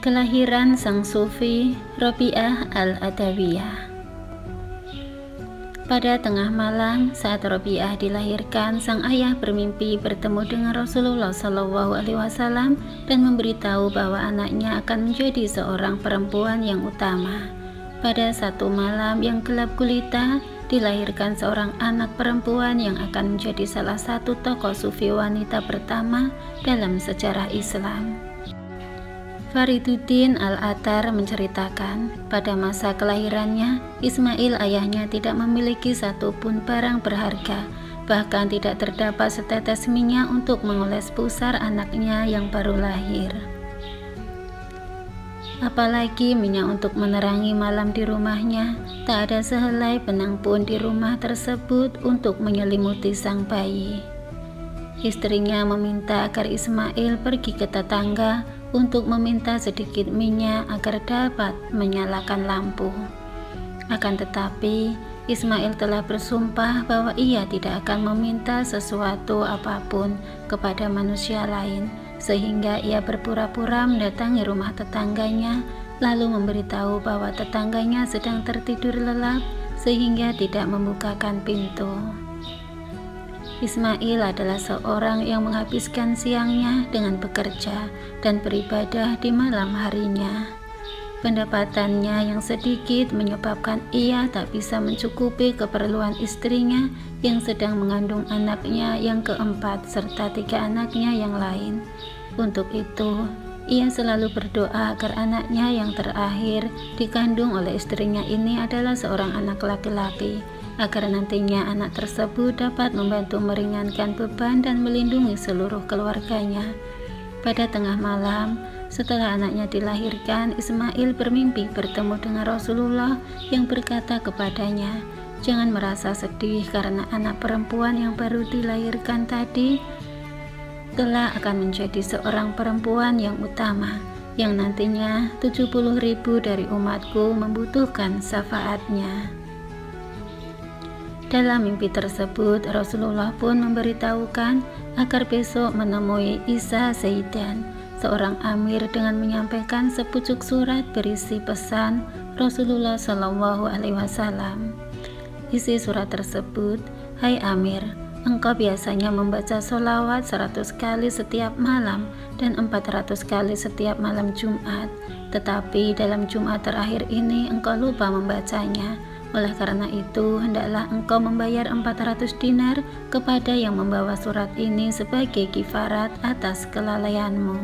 Kelahiran sang sufi Robi'ah al-Adawiyah. Pada tengah malam saat Robi'ah dilahirkan, sang ayah bermimpi bertemu dengan Rasulullah SAW dan memberitahu bahwa anaknya akan menjadi seorang perempuan yang utama. Pada satu malam yang gelap gulita, dilahirkan seorang anak perempuan yang akan menjadi salah satu tokoh sufi wanita pertama dalam sejarah Islam. Fariduddin Al-Attar menceritakan, pada masa kelahirannya, Ismail ayahnya tidak memiliki satupun barang berharga, bahkan tidak terdapat setetes minyak untuk mengoles pusar anaknya yang baru lahir. Apalagi minyak untuk menerangi malam di rumahnya, tak ada sehelai benang pun di rumah tersebut untuk menyelimuti sang bayi. Istrinya meminta agar Ismail pergi ke tetangga untuk meminta sedikit minyak agar dapat menyalakan lampu. Akan tetapi, Ismail telah bersumpah bahwa ia tidak akan meminta sesuatu apapun kepada manusia lain, sehingga ia berpura-pura mendatangi rumah tetangganya, lalu memberitahu bahwa tetangganya sedang tertidur lelap sehingga tidak membukakan pintu. Ismail adalah seorang yang menghabiskan siangnya dengan bekerja dan beribadah di malam harinya. Pendapatannya yang sedikit menyebabkan ia tak bisa mencukupi keperluan istrinya yang sedang mengandung anaknya yang keempat serta 3 anaknya yang lain. Untuk itu, ia selalu berdoa agar anaknya yang terakhir dikandung oleh istrinya ini adalah seorang anak laki-laki, agar nantinya anak tersebut dapat membantu meringankan beban dan melindungi seluruh keluarganya. Pada tengah malam, setelah anaknya dilahirkan, Ismail bermimpi bertemu dengan Rasulullah yang berkata kepadanya, "Jangan merasa sedih karena anak perempuan yang baru dilahirkan tadi kelak akan menjadi seorang perempuan yang utama, yang nantinya 70.000 dari umatku membutuhkan syafaatnya." Dalam mimpi tersebut, Rasulullah pun memberitahukan agar besok menemui Isa Zaidan, seorang amir, dengan menyampaikan sepucuk surat berisi pesan Rasulullah SAW. Isi surat tersebut, "Hai Amir, engkau biasanya membaca sholawat 100 kali setiap malam dan 400 kali setiap malam Jumat, tetapi dalam Jumat terakhir ini engkau lupa membacanya. Oleh karena itu, hendaklah engkau membayar 400 dinar kepada yang membawa surat ini sebagai kifarat atas kelalaianmu."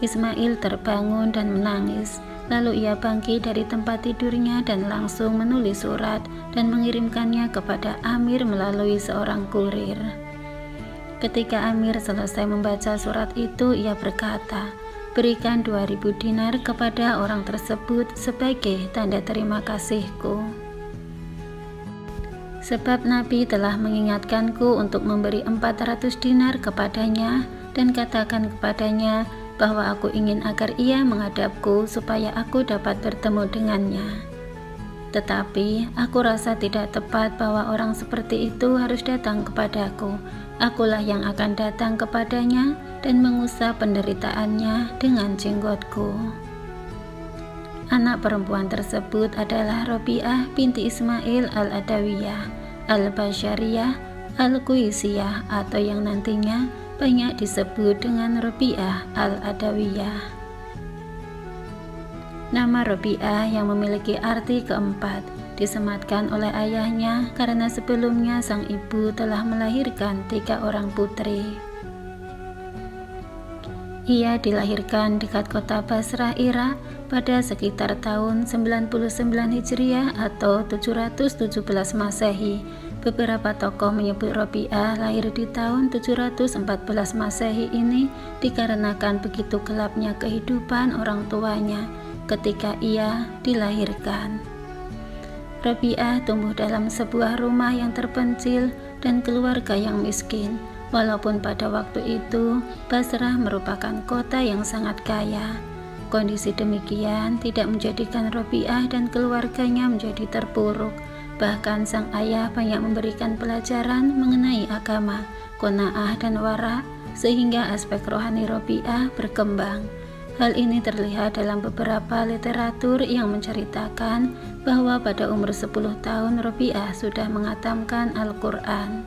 Ismail terbangun dan menangis. Lalu ia bangkit dari tempat tidurnya dan langsung menulis surat dan mengirimkannya kepada Amir melalui seorang kurir. Ketika Amir selesai membaca surat itu, ia berkata, "Berikan 2000 dinar kepada orang tersebut sebagai tanda terima kasihku. Sebab Nabi telah mengingatkanku untuk memberi 400 dinar kepadanya dan katakan kepadanya bahwa aku ingin agar ia menghadapku supaya aku dapat bertemu dengannya. Tetapi aku rasa tidak tepat bahwa orang seperti itu harus datang kepadaku. Akulah yang akan datang kepadanya dan mengusap penderitaannya dengan jenggotku." Anak perempuan tersebut adalah Robi'ah binti Ismail al-Adawiyah al-Bashariyah al-Quisiyah, atau yang nantinya banyak disebut dengan Robi'ah al-Adawiyah. Nama Robi'ah yang memiliki arti keempat disematkan oleh ayahnya karena sebelumnya sang ibu telah melahirkan 3 orang putri. Ia dilahirkan dekat kota Basrah, Irak pada sekitar tahun 99 Hijriah atau 717 Masehi. Beberapa tokoh menyebut Robi'ah lahir di tahun 714 Masehi ini dikarenakan begitu gelapnya kehidupan orang tuanya ketika ia dilahirkan. Robi'ah tumbuh dalam sebuah rumah yang terpencil dan keluarga yang miskin. Walaupun pada waktu itu Basrah merupakan kota yang sangat kaya, kondisi demikian tidak menjadikan Robi'ah dan keluarganya menjadi terpuruk. Bahkan sang ayah banyak memberikan pelajaran mengenai agama, qanaah dan wara, sehingga aspek rohani Robi'ah berkembang. Hal ini terlihat dalam beberapa literatur yang menceritakan bahwa pada umur 10 tahun Robiah sudah menghatamkan Al-Quran.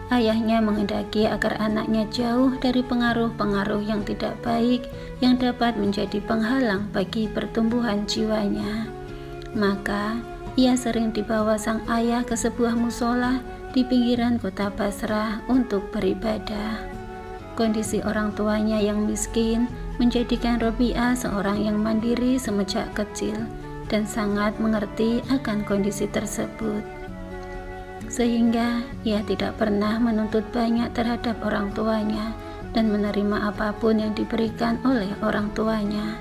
Ayahnya menghendaki agar anaknya jauh dari pengaruh-pengaruh yang tidak baik yang dapat menjadi penghalang bagi pertumbuhan jiwanya. Maka, ia sering dibawa sang ayah ke sebuah musola di pinggiran kota Basrah untuk beribadah. Kondisi orang tuanya yang miskin menjadikan Robiah seorang yang mandiri semenjak kecil dan sangat mengerti akan kondisi tersebut. Sehingga ia tidak pernah menuntut banyak terhadap orang tuanya dan menerima apapun yang diberikan oleh orang tuanya.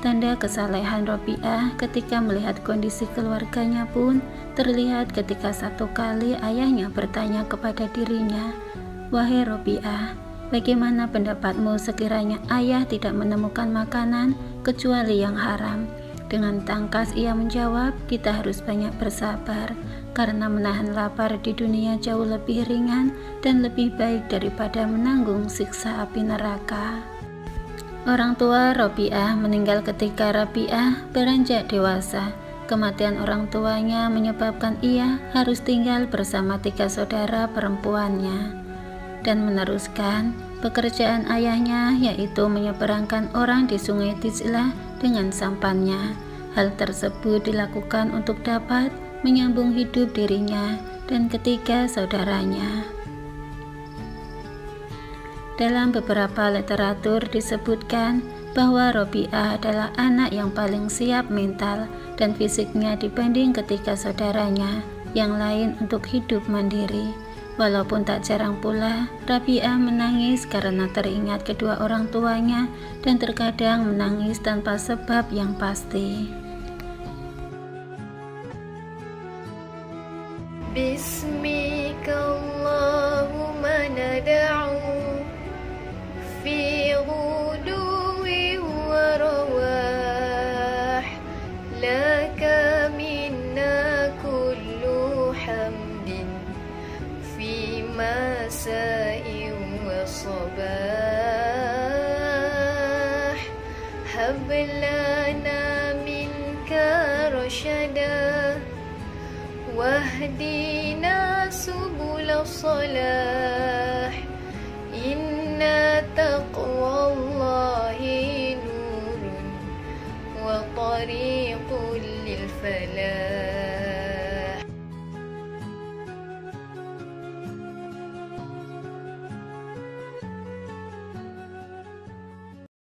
Tanda kesalehan Robiah ketika melihat kondisi keluarganya pun terlihat ketika satu kali ayahnya bertanya kepada dirinya, "Wahai Robiah, bagaimana pendapatmu sekiranya ayah tidak menemukan makanan kecuali yang haram?" Dengan tangkas ia menjawab, "Kita harus banyak bersabar, karena menahan lapar di dunia jauh lebih ringan dan lebih baik daripada menanggung siksa api neraka." Orang tua Robiah meninggal ketika Robiah beranjak dewasa. Kematian orang tuanya menyebabkan ia harus tinggal bersama 3 saudara perempuannya dan meneruskan pekerjaan ayahnya, yaitu menyeberangkan orang di sungai Dijlah dengan sampannya. Hal tersebut dilakukan untuk dapat menyambung hidup dirinya dan ketiga saudaranya. Dalam beberapa literatur disebutkan bahwa Robiah adalah anak yang paling siap mental dan fisiknya dibanding ketiga saudaranya yang lain untuk hidup mandiri. Walaupun tak jarang pula, Robiah menangis karena teringat kedua orang tuanya dan terkadang menangis tanpa sebab yang pasti. Bismikallahumma nad'u fi ghuduwi wa rawah, laka minna kullu hamdin fi masa'in wa sabah, hablana minka rasyada wahdina subul salah,